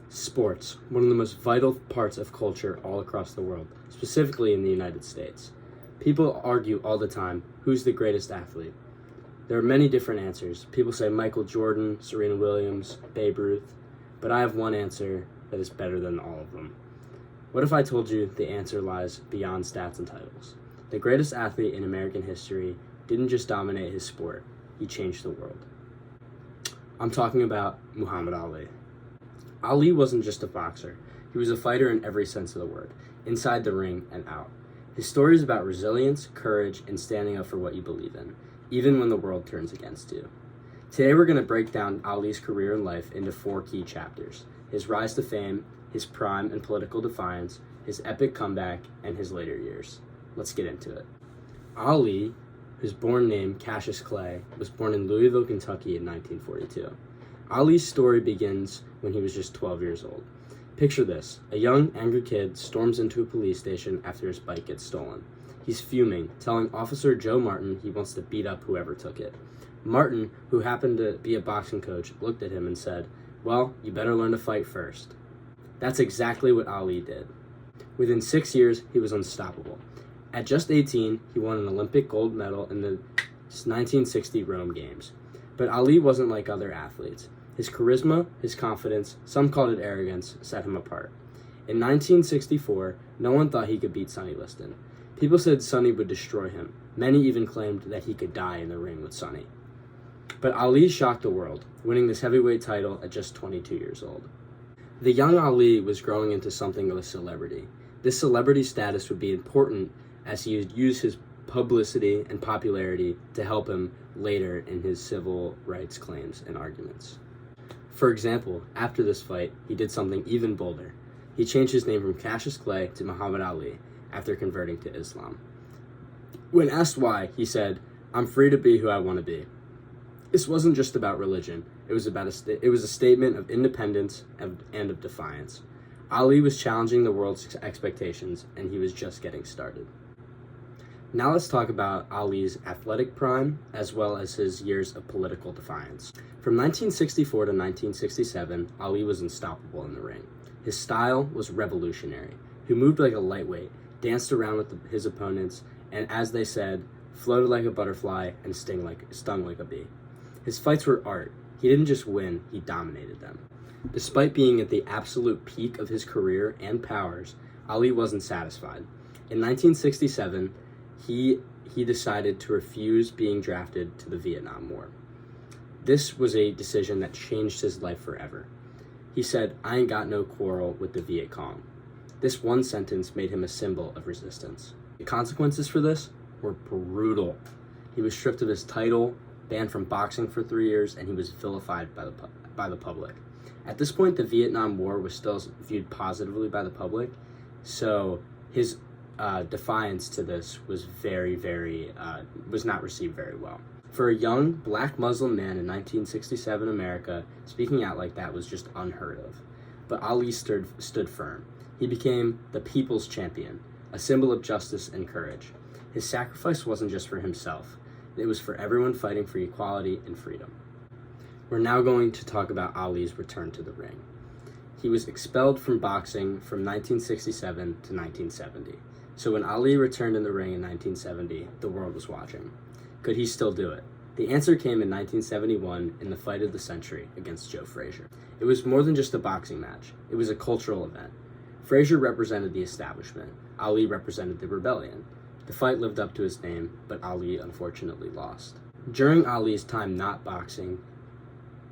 Sports, one of the most vital parts of culture all across the world, specifically in the United States. People argue all the time, who's the greatest athlete? There are many different answers. People say Michael Jordan, Serena Williams, Babe Ruth, but I have one answer that is better than all of them. What if I told you the answer lies beyond stats and titles? The greatest athlete in American history didn't just dominate his sport, he changed the world. I'm talking about Muhammad Ali. Ali wasn't just a boxer. He was a fighter in every sense of the word, inside the ring and out. His story is about resilience, courage, and standing up for what you believe in, even when the world turns against you. Today we're going to break down Ali's career and life into 4 key chapters: his rise to fame, his prime and political defiance, his epic comeback, and his later years. Let's get into it. Ali, whose born name Cassius Clay, was born in Louisville, Kentucky in 1942. Ali's story begins when he was just 12 years old. Picture this: a young, angry kid storms into a police station after his bike gets stolen. He's fuming, telling Officer Joe Martin he wants to beat up whoever took it. Martin, who happened to be a boxing coach, looked at him and said, "Well, you better learn to fight first." That's exactly what Ali did. Within 6 years, he was unstoppable. At just 18, he won an Olympic gold medal in the 1960 Rome Games. But Ali wasn't like other athletes. His charisma, his confidence, some called it arrogance, set him apart. In 1964, no one thought he could beat Sonny Liston. People said Sonny would destroy him. Many even claimed that he could die in the ring with Sonny. But Ali shocked the world, winning this heavyweight title at just 22 years old. The young Ali was growing into something of a celebrity. This celebrity status would be important as he would use his publicity and popularity to help him later in his civil rights claims and arguments. For example, after this fight, he did something even bolder. He changed his name from Cassius Clay to Muhammad Ali after converting to Islam. When asked why, he said, "I'm free to be who I want to be." This wasn't just about religion. It was a statement of independence and of defiance. Ali was challenging the world's expectations, and he was just getting started. Now let's talk about Ali's athletic prime, as well as his years of political defiance. From 1964 to 1967, Ali was unstoppable in the ring. His style was revolutionary. He moved like a lightweight, danced around with his opponents, and as they said, floated like a butterfly and stung like a bee. His fights were art. He didn't just win, he dominated them. Despite being at the absolute peak of his career and powers, Ali wasn't satisfied. In 1967, he decided to refuse being drafted to the Vietnam War. This was a decision that changed his life forever. He said, "I ain't got no quarrel with the Viet Cong." This one sentence made him a symbol of resistance. The consequences for this were brutal. He was stripped of his title, banned from boxing for 3 years, and he was vilified by the public. At this point, the Vietnam War was still viewed positively by the public, so his defiance to this was was not received very well. For a young black Muslim man in 1967 America, speaking out like that was just unheard of. But Ali stood firm. He became the people's champion, a symbol of justice and courage. His sacrifice wasn't just for himself. It was for everyone fighting for equality and freedom. We're now going to talk about Ali's return to the ring. He was expelled from boxing from 1967 to 1970. So when Ali returned in the ring in 1970, the world was watching. Could he still do it? The answer came in 1971 in the fight of the century against Joe Frazier. It was more than just a boxing match. It was a cultural event. Frazier represented the establishment. Ali represented the rebellion. The fight lived up to his name, but Ali unfortunately lost. During Ali's time not boxing,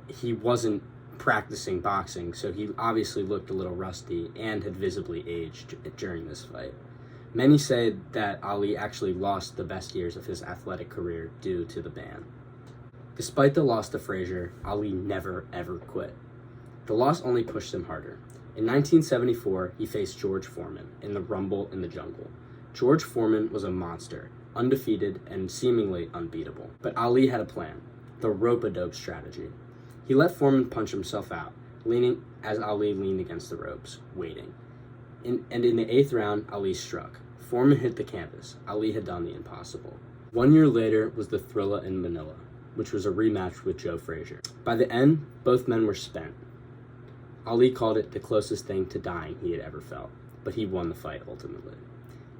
he wasn't practicing boxing, so he obviously looked a little rusty and had visibly aged during this fight. Many say that Ali actually lost the best years of his athletic career due to the ban. Despite the loss to Frazier, Ali never ever quit. The loss only pushed him harder. In 1974, he faced George Foreman in the Rumble in the Jungle. George Foreman was a monster, undefeated and seemingly unbeatable. But Ali had a plan, the rope-a-dope strategy. He let Foreman punch himself out, leaning as Ali leaned against the ropes, waiting. In the 8th round, Ali struck. Foreman hit the canvas. Ali had done the impossible. 1 year later was the Thrilla in Manila, which was a rematch with Joe Frazier. By the end, both men were spent. Ali called it the closest thing to dying he had ever felt, but he won the fight ultimately.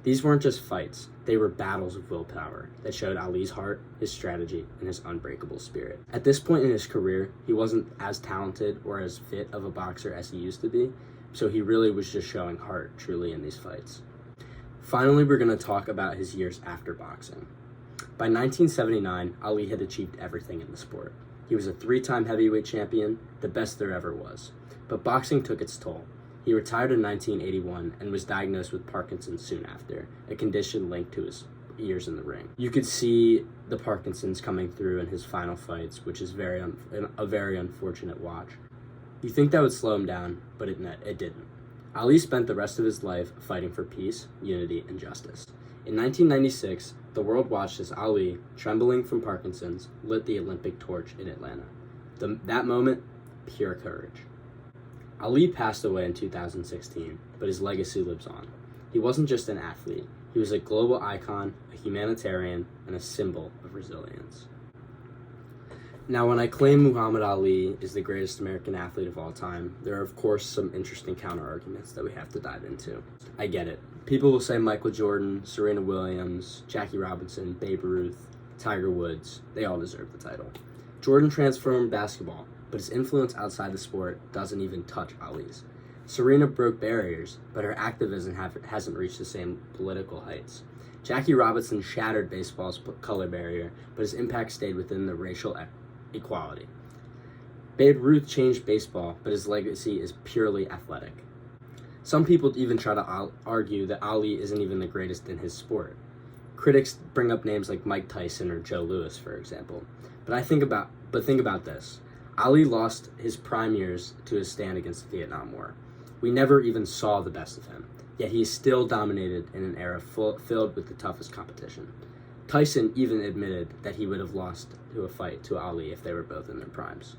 These weren't just fights, they were battles of willpower that showed Ali's heart, his strategy, and his unbreakable spirit. At this point in his career, he wasn't as talented or as fit of a boxer as he used to be, so he really was just showing heart truly in these fights. Finally, we're going to talk about his years after boxing. By 1979, Ali had achieved everything in the sport. He was a 3-time heavyweight champion, the best there ever was. But boxing took its toll. He retired in 1981 and was diagnosed with Parkinson's soon after, a condition linked to his years in the ring. You could see the Parkinson's coming through in his final fights, which is a very unfortunate watch. You think that would slow him down, but it didn't. Ali spent the rest of his life fighting for peace, unity, and justice. In 1996, the world watched as Ali, trembling from Parkinson's, lit the Olympic torch in Atlanta. That moment, pure courage. Ali passed away in 2016, but his legacy lives on. He wasn't just an athlete, he was a global icon, a humanitarian, and a symbol of resilience. Now, when I claim Muhammad Ali is the greatest American athlete of all time, there are of course some interesting counter-arguments that we have to dive into. I get it. People will say Michael Jordan, Serena Williams, Jackie Robinson, Babe Ruth, Tiger Woods, they all deserve the title. Jordan transformed basketball, but his influence outside the sport doesn't even touch Ali's. Serena broke barriers, but her activism hasn't reached the same political heights. Jackie Robinson shattered baseball's color barrier, but his impact stayed within the racial equality. Babe Ruth changed baseball, but his legacy is purely athletic. Some people even try to argue that Ali isn't even the greatest in his sport. Critics bring up names like Mike Tyson or Joe Louis, for example. But think about this. Ali lost his prime years to his stand against the Vietnam War. We never even saw the best of him, yet he still dominated in an era filled with the toughest competition. Tyson even admitted that he would have lost to a fight to Ali if they were both in their primes.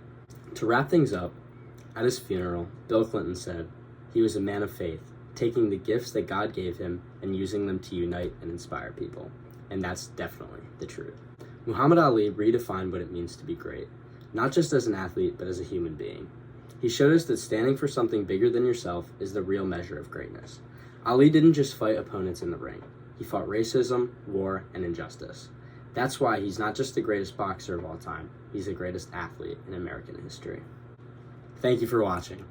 To wrap things up, at his funeral, Bill Clinton said, "He was a man of faith, taking the gifts that God gave him and using them to unite and inspire people." And that's definitely the truth. Muhammad Ali redefined what it means to be great, not just as an athlete, but as a human being. He showed us that standing for something bigger than yourself is the real measure of greatness. Ali didn't just fight opponents in the ring. He fought racism, war, and injustice. That's why he's not just the greatest boxer of all time, he's the greatest athlete in American history. Thank you for watching.